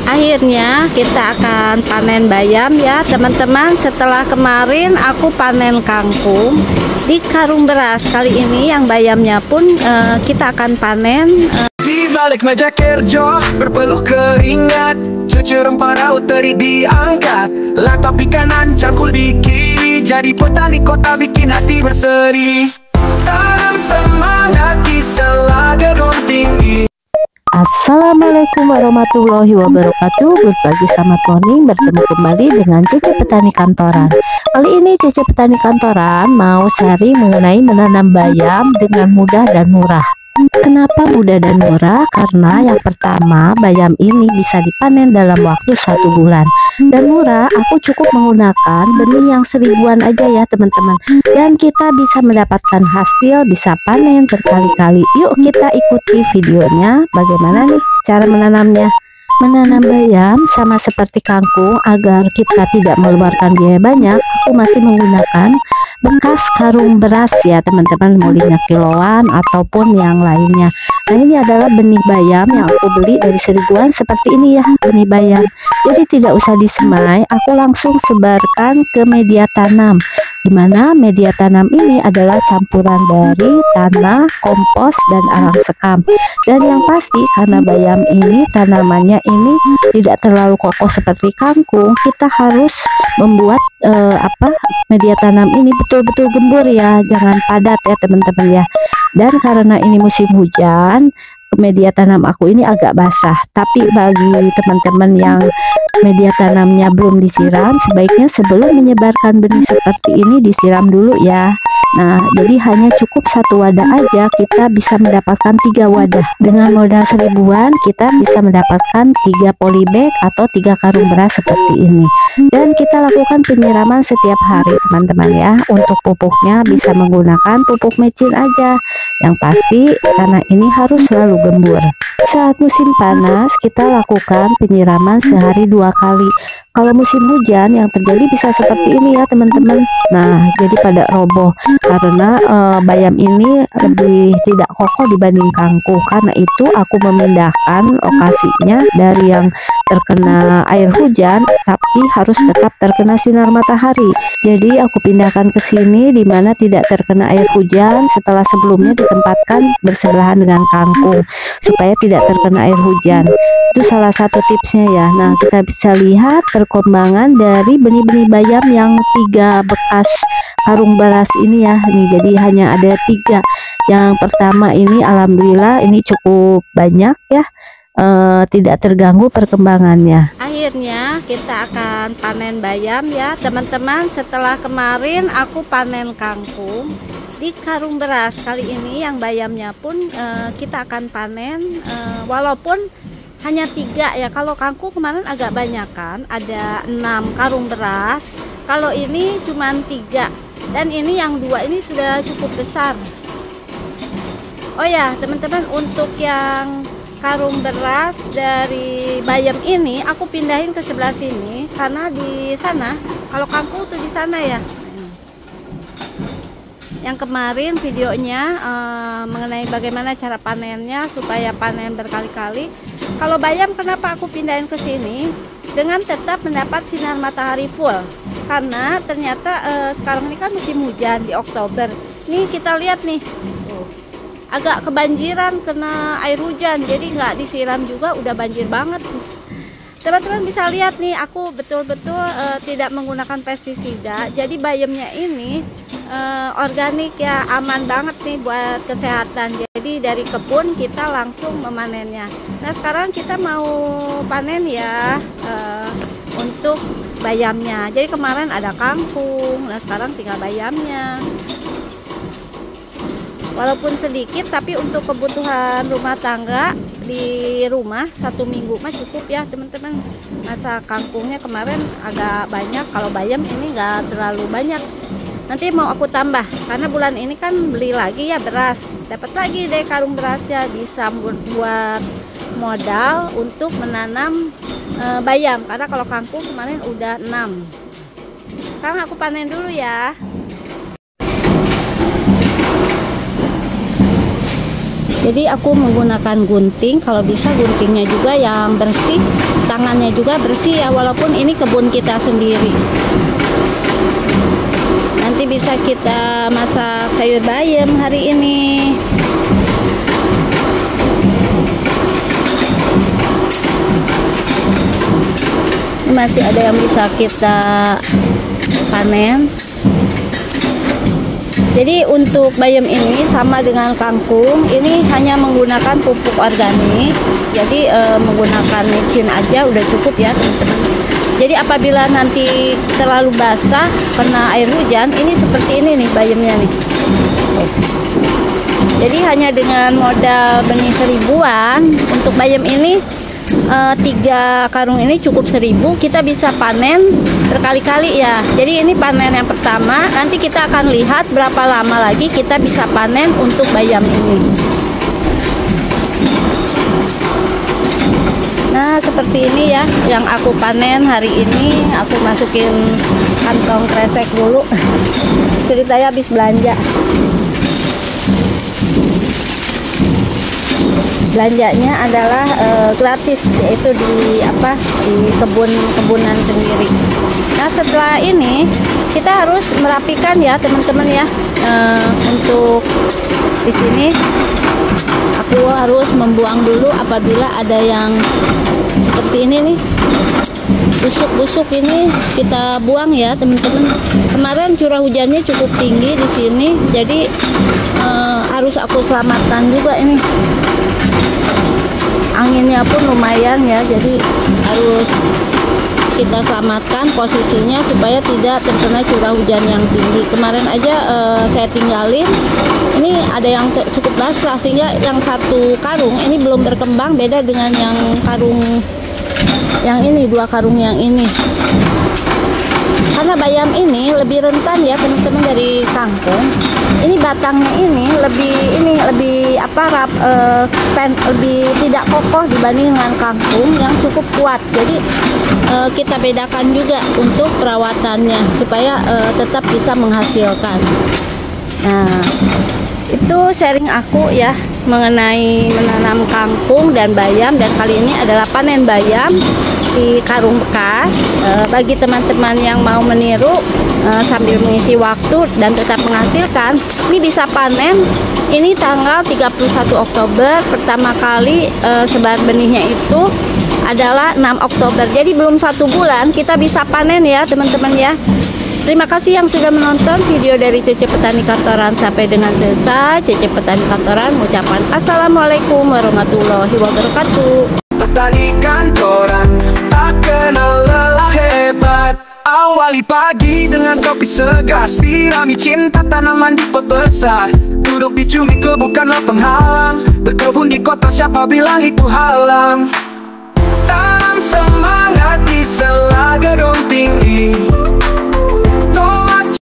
Akhirnya kita akan panen bayam ya teman-teman. Setelah kemarin aku panen kangkung di karung beras, kali ini yang bayamnya pun kita akan panen. Di balik meja kerja berpeluh keringat, cucur rempah raut teri diangkat, latap kanan cangkul di kiri, jadi petani kota bikin hati berseri. Tanam semangat di sela gedung tinggi. Assalamualaikum warahmatullahi wabarakatuh. Berbagi selamat morning, bertemu kembali dengan Cece Petani Kantoran. Kali ini Cece Petani Kantoran mau sharing mengenai menanam bayam dengan mudah dan murah. Kenapa mudah dan murah? Karena yang pertama, bayam ini bisa dipanen dalam waktu 1 bulan. Dan murah, aku cukup menggunakan benih yang 1000-an aja ya teman-teman. Dan kita bisa mendapatkan hasil, bisa panen berkali-kali. Yuk kita ikuti videonya, bagaimana nih cara menanamnya. Menanam bayam sama seperti kangkung, agar kita tidak mengeluarkan biaya banyak, aku masih menggunakan bekas karung beras ya teman-teman, mau 5 kiloan ataupun yang lainnya. Nah, ini adalah benih bayam yang aku beli dari 1000-an, seperti ini ya benih bayam. Jadi tidak usah disemai, aku langsung sebarkan ke media tanam, dimana media tanam ini adalah campuran dari tanah, kompos, dan arang sekam. Dan yang pasti karena bayam ini tanamannya ini tidak terlalu kokoh seperti kangkung, kita harus membuat media tanam ini betul-betul gembur ya, jangan padat ya teman-teman ya. Dan karena ini musim hujan, media tanam aku ini agak basah. Tapi bagi teman-teman yang media tanamnya belum disiram, sebaiknya sebelum menyebarkan benih seperti ini disiram dulu ya. Nah, jadi hanya cukup 1 wadah aja, kita bisa mendapatkan 3 wadah. Dengan modal 1000-an kita bisa mendapatkan 3 polybag atau 3 karung beras seperti ini. Dan kita lakukan penyiraman setiap hari teman-teman ya. Untuk pupuknya bisa menggunakan pupuk mecin aja. Yang pasti tanah ini harus selalu gembur. Saat musim panas kita lakukan penyiraman sehari 2 kali. Kalau musim hujan yang terjadi bisa seperti ini ya teman-teman. Nah, jadi pada roboh karena bayam ini lebih tidak kokoh dibanding kangkung. Karena itu aku memindahkan lokasinya dari yang terkena air hujan tapi harus tetap terkena sinar matahari. Jadi aku pindahkan ke sini di mana tidak terkena air hujan, setelah sebelumnya ditempatkan bersebelahan dengan kangkung supaya tidak terkena air hujan. Itu salah satu tipsnya ya. Nah, kita bisa lihat perkembangan dari benih-benih bayam yang 3 bekas karung beras ini ya. Nih, jadi hanya ada 3. Yang pertama ini alhamdulillah ini cukup banyak ya, tidak terganggu perkembangannya. Akhirnya kita akan panen bayam ya teman-teman. Setelah kemarin aku panen kangkung di karung beras, kali ini yang bayamnya pun kita akan panen walaupun hanya 3 ya. Kalau kangkung kemarin agak banyak kan, ada 6 karung beras. Kalau ini cuma 3, dan ini yang 2 ini sudah cukup besar. Oh ya teman-teman, untuk yang karung beras dari bayam ini aku pindahin ke sebelah sini karena di sana, kalau kangkung tuh di sana ya. Yang kemarin videonya mengenai bagaimana cara panennya supaya panen berkali-kali. Kalau bayam kenapa aku pindahin ke sini dengan tetap mendapat sinar matahari full, karena ternyata sekarang ini kan musim hujan di Oktober. Nih kita lihat nih, agak kebanjiran kena air hujan, jadi nggak disiram juga udah banjir banget. Teman-teman bisa lihat nih, aku betul-betul tidak menggunakan pestisida. Jadi bayamnya ini organik ya, aman banget nih buat kesehatan. Jadi dari kebun kita langsung memanennya. Nah, sekarang kita mau panen ya untuk bayamnya. Jadi kemarin ada kangkung, nah sekarang tinggal bayamnya. Walaupun sedikit, tapi untuk kebutuhan rumah tangga di rumah 1 minggu mah cukup ya teman-teman. Masa kangkungnya kemarin agak banyak, kalau bayam ini nggak terlalu banyak. Nanti mau aku tambah karena bulan ini kan beli lagi ya beras, dapat lagi deh karung berasnya, bisa buat modal untuk menanam bayam. Karena kalau kangkung kemarin udah 6. Sekarang aku panen dulu ya. Jadi aku menggunakan gunting, kalau bisa guntingnya juga yang bersih, tangannya juga bersih ya, walaupun ini kebun kita sendiri. Nanti bisa kita masak sayur bayam hari ini. Masih ada yang bisa kita panen. Jadi untuk bayam ini sama dengan kangkung, ini hanya menggunakan pupuk organik. Jadi menggunakan micin aja udah cukup ya teman-teman. Jadi apabila nanti terlalu basah kena air hujan, ini seperti ini nih bayamnya nih. Jadi hanya dengan modal benih 1000-an untuk bayam ini, 3 karung ini cukup 1000, kita bisa panen berkali-kali ya. Jadi ini panen yang pertama, nanti kita akan lihat berapa lama lagi kita bisa panen untuk bayam ini. Nah seperti ini ya yang aku panen hari ini. Aku masukin kantong kresek dulu. Ceritanya habis belanja. Belanjanya adalah gratis, yaitu di kebunan sendiri. Nah setelah ini kita harus merapikan ya teman-teman ya. Untuk di sini aku harus membuang dulu apabila ada yang seperti ini nih, busuk-busuk, ini kita buang ya teman-teman. Kemarin curah hujannya cukup tinggi di sini, jadi harus aku selamatkan juga ini. Anginnya pun lumayan ya, jadi harus kita selamatkan posisinya supaya tidak terkena curah hujan yang tinggi. Kemarin aja saya tinggalin, ini ada yang cukup basah sehingga yang satu karung ini belum berkembang, beda dengan yang karung yang ini, 2 karung yang ini. Karena bayam ini lebih rentan ya teman-teman dari kangkung. Ini batangnya ini lebih lebih tidak kokoh dibanding dengan kangkung yang cukup kuat. Jadi kita bedakan juga untuk perawatannya supaya tetap bisa menghasilkan. Nah, itu sharing aku ya mengenai menanam kangkung dan bayam, dan kali ini adalah panen bayam di karung bekas. Bagi teman-teman yang mau meniru sambil mengisi waktu dan tetap menghasilkan, ini bisa panen. Ini tanggal 31 Oktober, pertama kali sebar benihnya itu adalah 6 Oktober. Jadi belum 1 bulan kita bisa panen ya teman-teman ya. Terima kasih yang sudah menonton video dari Cece Petani Kantoran sampai dengan selesai. Cece Petani Kantoran mengucapkan Assalamualaikum warahmatullahi wabarakatuh. Petani kantoran tak kenal lelah, hebat. Awali pagi dengan kopi segar, sirami cinta tanaman di pot besar. Duduk di cumi bukanlah penghalang, berkebun di kota siapa bilang itu halang.